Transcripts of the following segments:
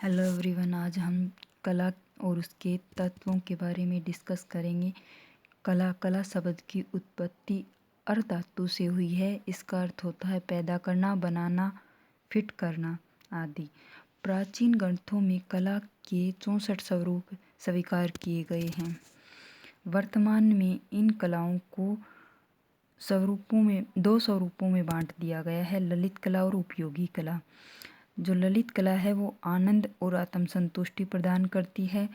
Hello everyone, आज हम कला और उसके तत्वों के बारे में डिस्कस करेंगे। कला शब्द की उत्पत्ति अर्ध धातु से हुई है। इसका अर्थ होता है पैदा करना, बनाना, फिट करना आदि। प्राचीन ग्रंथों में कला के 64 स्वरूप स्वीकार किए गए हैं। वर्तमान में इन कलाओं को दो स्वरूपों में बांट दिया गया है, ललित कला और उपयोगी कला। जो ललित कला है वो आनंद और आत्मसंतुष्टि प्रदान करती है,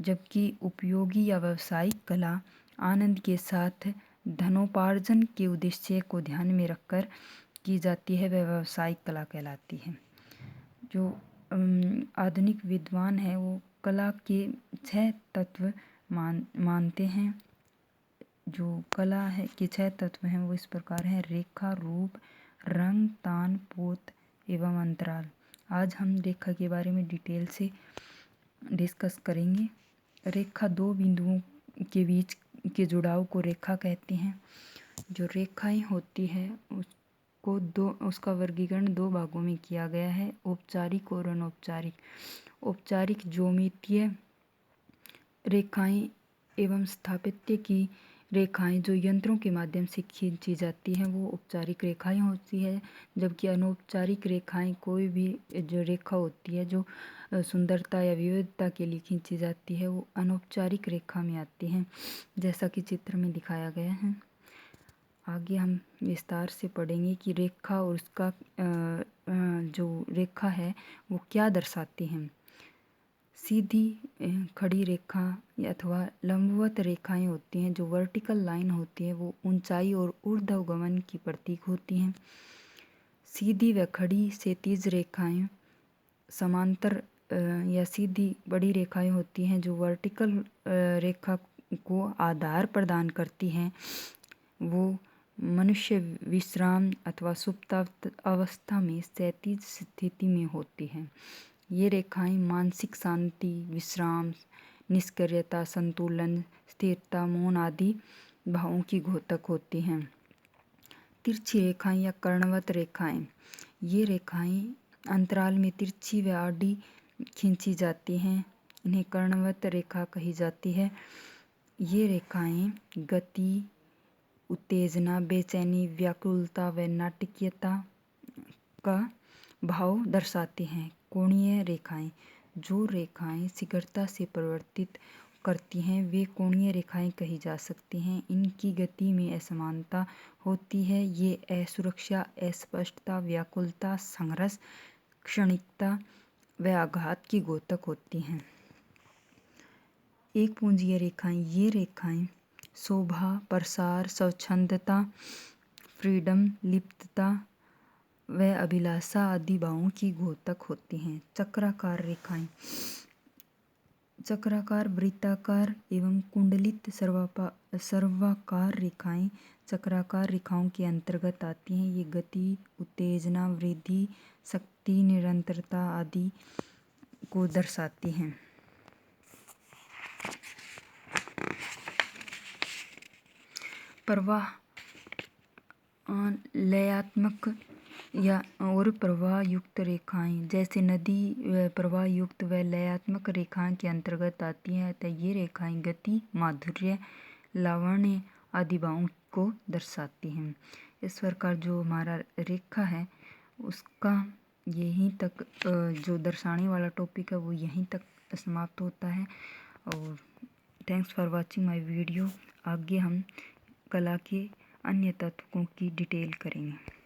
जबकि उपयोगी या व्यावसायिक कला आनंद के साथ धनोपार्जन के उद्देश्य को ध्यान में रखकर की जाती है, वह व्यावसायिक कला कहलाती है। जो आधुनिक विद्वान है वो कला के 6 तत्व मानते हैं। जो कला है के 6 तत्व हैं वो इस प्रकार हैं: रेखा, रूप, रंग, तान, पोत एवं अंतराल। आज हम रेखा के बारे में डिटेल से डिस्कस करेंगे। रेखा दो बिंदुओं के बीच के जुड़ाव को रेखा कहते हैं। जो रेखाएं होती है उसका वर्गीकरण 2 भागों में किया गया है, औपचारिक और अनौपचारिक। औपचारिक ज्यामितीय रेखाएं एवं स्थापत्य की रेखाएं जो यंत्रों के माध्यम से खींची जाती हैं वो औपचारिक रेखाएं होती है, जबकि अनौपचारिक रेखाएं कोई भी जो रेखा होती है जो सुंदरता या विविधता के लिए खींची जाती है वो अनौपचारिक रेखा में आती हैं, जैसा कि चित्र में दिखाया गया है। आगे हम विस्तार से पढ़ेंगे कि रेखा और उसका जो रेखा है वो क्या दर्शाती हैं। सीधी खड़ी रेखा अथवा लंबवत रेखाएं होती हैं। जो वर्टिकल लाइन होती है वो ऊंचाई और ऊर्ध्वगमन की प्रतीक होती हैं। सीधी व खड़ी क्षैतिज रेखाएं समांतर या सीधी बड़ी रेखाएं होती हैं जो वर्टिकल रेखा को आधार प्रदान करती हैं। वो मनुष्य विश्राम अथवा सुप्त अवस्था में क्षैतिज स्थिति में होती हैं। ये रेखाएं मानसिक शांति, विश्राम, निष्क्रियता, संतुलन, स्थिरता, मौन आदि भावों की द्योतक होती हैं। तिरछी रेखाएं या कर्णवत रेखाएं, ये रेखाएं अंतराल में तिरछी व आड़ी खींची जाती हैं, इन्हें कर्णवत रेखा कही जाती है। ये रेखाएं गति, उत्तेजना, बेचैनी, व्याकुलता व नाटकीयता का भाव दर्शाती हैं। कोणीय रेखाएं, जो रेखाएं शीघ्रता से परिवर्तित करती हैं वे कोणीय रेखाएं कही जा सकती हैं। इनकी गति में असमानता होती है। ये असुरक्षा, अस्पष्टता, व्याकुलता, संघर्ष, क्षणिकता व आघात की द्योतक होती हैं। एक पुंजीय रेखाएं, ये रेखाएं शोभा, प्रसार, स्वच्छंदता, फ्रीडम, लिप्तता व अभिलाषा आदि भावों की द्योतक होती हैं। चक्राकार रेखाएं, चक्राकार, वृत्ताकार एवं कुंडलित सर्वाकार रेखाएं चक्राकार रेखाओं के अंतर्गत आती हैं। ये गति, उत्तेजना, वृद्धि, शक्ति, निरंतरता आदि को दर्शाती हैं। प्रवाह लयात्मक या और प्रवाह युक्त रेखाएं जैसे नदी प्रवाह युक्त व लयात्मक रेखाएं के अंतर्गत आती हैं, अतः ये रेखाएं गति, माधुर्य, लावण्य आदि भावों को दर्शाती हैं। इस प्रकार जो हमारा रेखा है उसका यहीं तक जो दर्शाने वाला टॉपिक है वो यहीं तक समाप्त होता है। और thanks for watching my video. आगे हम कला के अन्य तत्वों की डिटेल करेंगे।